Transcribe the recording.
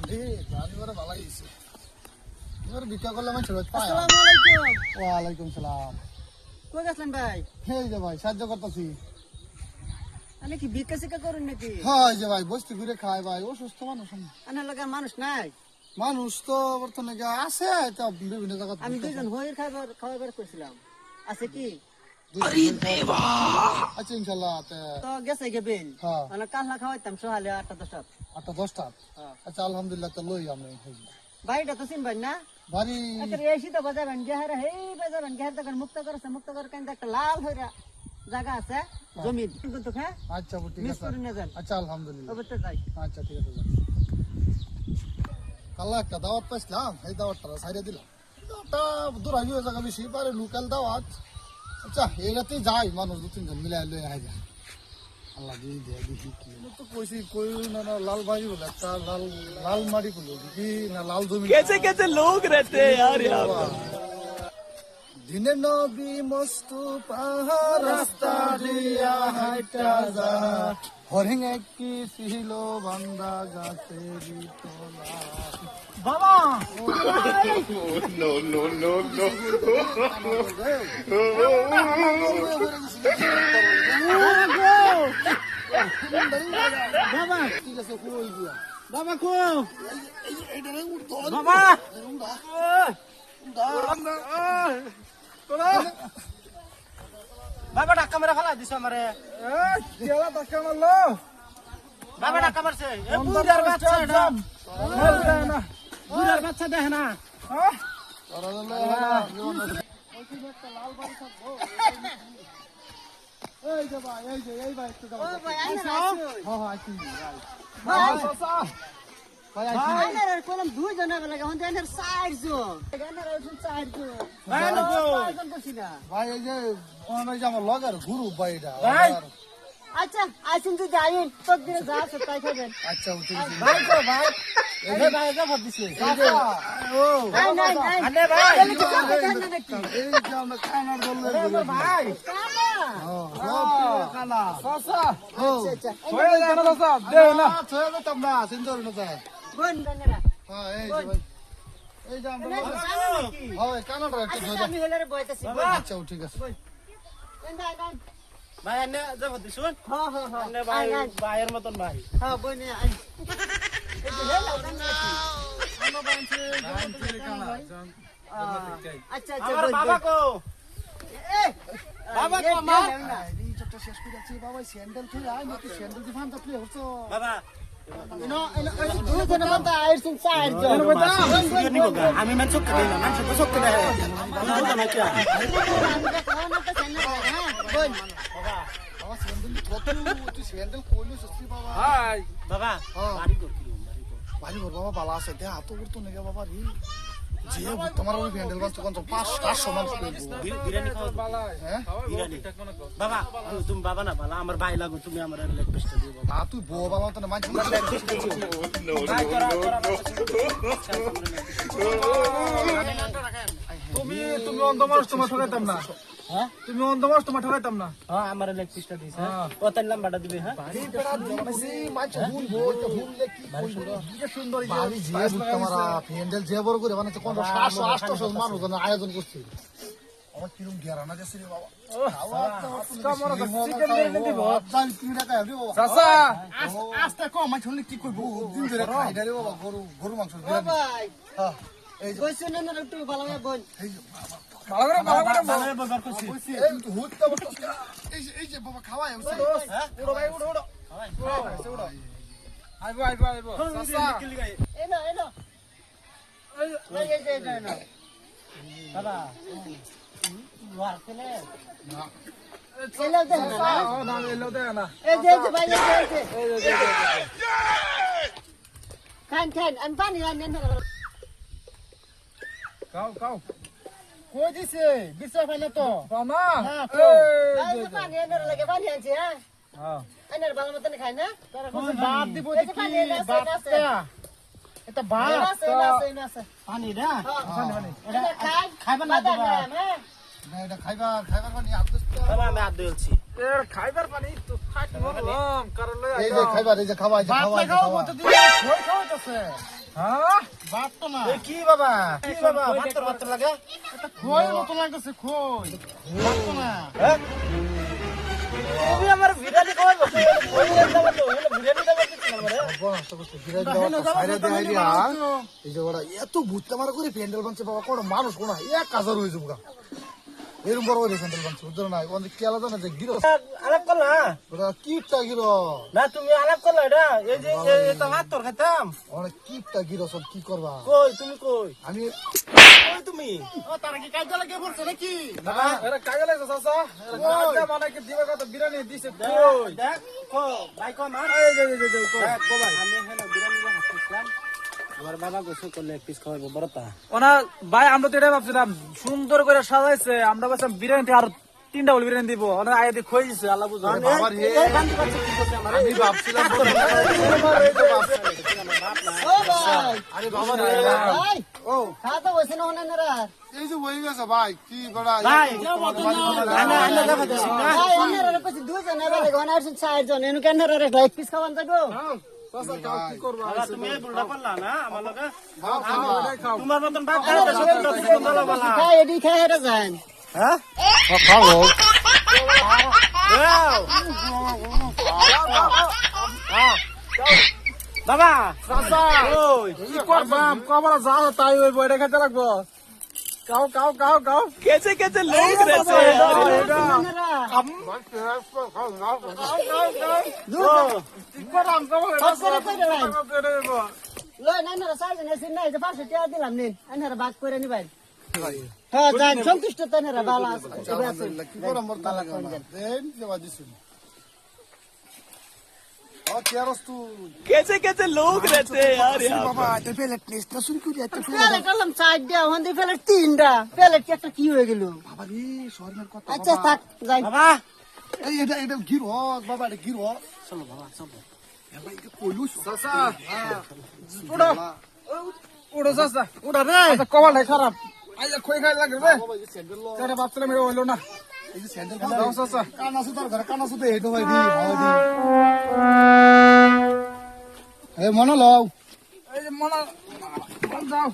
রে জানি ওরা ভালো গেছে এবার ভিক্ষা করলে আমি ছেড়ে পাই। আসসালামু আলাইকুম। ওয়ালাইকুম সালাম। কই গেছেন ভাই? এই যে ভাই সাহায্য করতেছি। আমি কি ভিক্ষা শিক্ষা করুন নাকি? হ্যাঁ এই যে ভাই বসতে ঘুরে খায় ভাই, অসুস্থ মানুষ আমি। আনার লোকের মানুষ নাই। মানুষ তো বর্তমানে আছে তো বিভিন্ন জায়গা। আমি দুইজন হইর খাবার করছিলাম। আছে কি? আচ্ছা ইনশাল্লাহ। তো গেছে গেবেন। হ্যাঁ। মানে কালনা খাওয়াইতাম সকালে 8টা 10টা। 8টা 10টা। আচ্ছা আলহামদুলিল্লাহ তো লই আমি। বাড়িটা তো চিনবেন না? বাড়ি একটা এসি তো বাজাবেন গেহারা হেই বাজাবেন গেহার তখন মুক্ত করে কেন একটা লাল হইরা জায়গা আছে জমি কিন্তু হ্যাঁ আচ্ছা ঠিক মিস আছে। করে নিয়ে যান। আচ্ছা আলহামদুলিল্লাহ। অবশ্যই যাই। আচ্ছা ঠিক আছে। কাল একটা দাওয়াত পাইছিলাম, এই দাওয়াতটা সাইডে দিলাম। দাওয়াতটা দূর হয়ে জায়গা বেশি পারে লোকাল দাওয়াত। আচ্ছা এই রাতেই যাই, মানুষ 2-3 জন মিলে লয়ে আয় যায়। আল্লাহ দিয়ে দেয় দেখি কি তো কইছি কই না লাল বাড়ি বলে একটা লাল মাটি বলে দেখি না লাল জমি। कैसे कैसे लोग रहते हैं यार यहाँ पे। দিনে নবী মুস্তাফা রাস্তা দিয়া হাইটা যা, হরিং কি ছিল বান্দা গাছের তলা। বাবা No no no no. বাবা ঠিক আছে কই দিয়া বাবা কো এইটা উঠতো বাবা বাবা ধাক্কা মেরে ফেলা দিছ আমারে। কেলা ধাক্কা মারলো। বাবা ধাক্কা মারছে এ বুড়ার বাচ্চা এটা বুড়ার বাচ্চা দেখে না। এই যে ভাই এই ভাই একটু দাও। ও ভাই আইনা হ্যাঁ আইছি ভাই আইনা কোন দুই জন লাগে হন আইনা 4 জন আইনা রইছেন 4 জন আইনা 4 জন কইছি না ভাই এই যে আমার লগের গুরু ভাই এটা। আচ্ছা আইছেন তো যাইন তোর দিনে যা আছে তাই খাবেন। আচ্ছা উঠে গেছি। ভাই কো ভাই এই ভাই যা ভর দিছে ও নাই নাই নাই আনে ভাই এই যে নাকি এই যে আমরা খানার বললে ভাই কানা কানা সসা আচ্ছা হয়ে যায় না সসা দে না ছয় না তোমরা সিন্দর না যায়। বন দানেরা হ্যাঁ এই যে ভাই এই যে আমরা হয় কানাটা একটু ধরে। আমি হেলারে বইতাছি আচ্ছা ঠিক আছে। ভাই আনে যা ভর দিছুন হ্যাঁ হ্যাঁ হ্যাঁ আনে ভাই ভাইয়ের মতন ভাই হ্যাঁ বনে আই এই যে হেলা ওটা নাকি আমরা বানছে আচ্ছা আচ্ছা আমার বাবা কো এ বাবা কো আমার এই চটটা শেষ করে যাচ্ছি বাবা স্যান্ডেল তুই আয় নাকি স্যান্ডেল দি ফান্তা প্লে হচ্ছে বাবা দুই জন বান্দা আইছেন 4 জন আমি মান চোখ দেই না মান চোখ দেই না কি বাবা স্যান্ডেল কত তুই স্যান্ডেল কইলি সত্যি বাবা। हाय বাবা হ্যাঁ বাড়ি কর কি ভাই ঘর বাবা ভালো আছে দে হাত করতো নাকি বাবা রে যে তোমার ওই স্যান্ডেল বাস কোন 500 মানুষ বিরিয়ানি খাও হ্যাঁ বিরিয়ানি বাবা তুমি বাবা না বালা আমার ভাই লাগো তুমি আমার লেগ পিসটা দিও বাবা না তুই বউ বাবা তো না মানছি No ভাই no তোরা no তোরা no. তুমি অন্ধ মানুষ তোমার ঠকাইতাম না। হ্যাঁ তুমি অন্ধ মানুষ তোমার ঠকাইতাম না। হ্যাঁ আমার লেগ পিসটা দিস হ্যাঁ কত নাম্বারটা দিবে হ্যাঁ বাড়ি পেড়া দিছি মাছ ভুল ভুল তো ভুললে কি কইলো কি সুন্দর বাড়ি যে তোমারা প্যান্ডেল যে বড় করে বানাচ্ছে কোন 700 800 মানুষ আয়োজন করছে। আমার কিরম গেরানা যাচ্ছে রে বাবা। কামরা চিকেন বিরিয়ানি দিব। দাম 3 টাকা হবে বাবা। চাচা আস্তে কম মাছ হলে কি কইবো দিন ধরে খাই রে বাবা গরু মাংস ও ভাই হ্যাঁ এই যে কইছেন না একটু ভালো করে বল এই যে ভালো করে ব্যবহার করছি এই তো হুটটা বলতো এই যে বাবা খাওয়াই হচ্ছে হ্যাঁ উড়ো ভাই উড়ো আইবো চাচা এনো এই না বাবা ওয়ার কেলে না এলো দেন না না এলো দে না এই যে ভাই এই যে খান আন পানি আন না কাও কই দিছে বিশ্বাস হয় না তো না হ্যাঁ পানি আনার লাগে পানি আনছি হ্যাঁ হ্যাঁ আনার ভালো মতন খাই না বাপ দিব এই যে পানি বাপটা এটা বাপ আছে পানি না পানি এটা খাইবা না দাদা না এটা খাইবার পানি আদস্ত বাবা আমি হাত ধুইছি খাইবার পানি তো থাকি বললাম কারণ লই এই যে খাইবার, এই যে খাওয়া, এই যে খাওয়া, এই যে খাও খাওয়া। বলতে দিলে খই খাওয়াইতেছে হ্যাঁ ভাত তো না কি বাবা ভাত লাগে এটা খই মতো লাগতেছে খই ভাত তো না তুমি আমার বিরিয়ানি খাওয়াই বসে কই দাও তো বিরিয়ানি দাও দিচ্ছ আমারে বড় নষ্ট করছে, বিরাট দেওয়া তো সাইরা দেয়া দিয়া। এই যে ওরা এত ভূতটা মারা করে প্যান্ডেল বানছে বাবা, কোনো মানুষ কোনো 1000 হয়ে যাবো গা। এরকম বড় করে প্যান্ডেল বানছে, বুঝছো না? ওদের কি আলাদা না যে গিরো, আলাপ করলা ওরা কিপটা গিরো, না তুমি আলাপ করলা এটা এই যে এটা ভাত তোর খেতাম অনেক কিপটা গিরো, সব কি করবা? কই তুমি কই আমি কই তুমি ও তারা কি কাজে লাগে পড়ছে নাকি এরা কাজে লাগছে চাচা এরা কাজে মানে কি দিবে কত বিরিয়ানি দিছে কই দেখ কো ভাই কো মার এই যে কো কো ভাই আমি হেন বিরিয়ানি খাচ্ছিলাম আমার বাবা গোসল করলে এক পিস খাওয়াবো বড়টা ওনা ভাই আমরা তো এটা ভাবছিলাম সুন্দর করে সাজাইছে আমরা ভাবছিলাম বিরিয়ানি আর 3টা বল বিরিয়ানি দিব ওনা আগে দিয়ে খই দিছে আল্লাহ বুঝো বাবার হে, এই গান করছে কি করছে আমার আমি ভাবছিলাম ও ভাই আরে বাবা রে, ভাই ও খাওয়া তো হইছে না ওনারা এই যে হয়ে গেছে ভাই, কি বড় ভাই আনা আনা দেখা দিছি না ভাই ওনারা কইছে দুজন এবার গনা আছেন চারজন এনু কেনরা রে এক পিস খাওয়ান যাবো কি করব বাবা তুমি এই বুলটা পারলা না আমার লগে খাও তোমার মতন ভাত খাইতে সত্যি কিছু বলা বলা খাই এডি খাই হেরা যান হ্যাঁ খাও বাবা চাচা ওই কি করবাম কবর যা তাই হইব এটা খেতে লাগবো কাও কাও কাও কাও कैसे कैसे लोग रहते हैं यार করবাম কবর লয় না না সাইজ না সিন নাই যে পাশে টিয়া দিলাম নিন আনারা ভাগ করে নিবেন হ্যাঁ যান সন্তুষ্ট তানেরা ভালো আছে তবে আছে কি করে মোর তালা দেন দেওয়া দিছি ও কেরস তু कैसे कैसे लोग रहते हैं यार यहाँ বাবা তে প্লেট নেস্ট না শুরু করি এত প্লেট করলাম চার দেওয়া হন্দি প্লেট তিনটা প্লেট কি একটা কি হয়ে গেল বাবা রে শর্মের কথা আচ্ছা থাক যাই বাবা এই এটা গিরো বাবা এটা গিরো চলো বাবা চলো এবার এটা কইলুস চাচা উড়ো উড়ো চাচা উড়া রে কবর খারাপ আইয়া খই খাই লাগে রে বাবা এই স্যান্ডেল লো এটা ভাবছিলাম এটা হইলো না এই যে স্যান্ডেল দাও চাচা কানাসু তোর ঘরে কানাসু তো হেটো ভাই দি এ মনে লও এই যে মনা যাও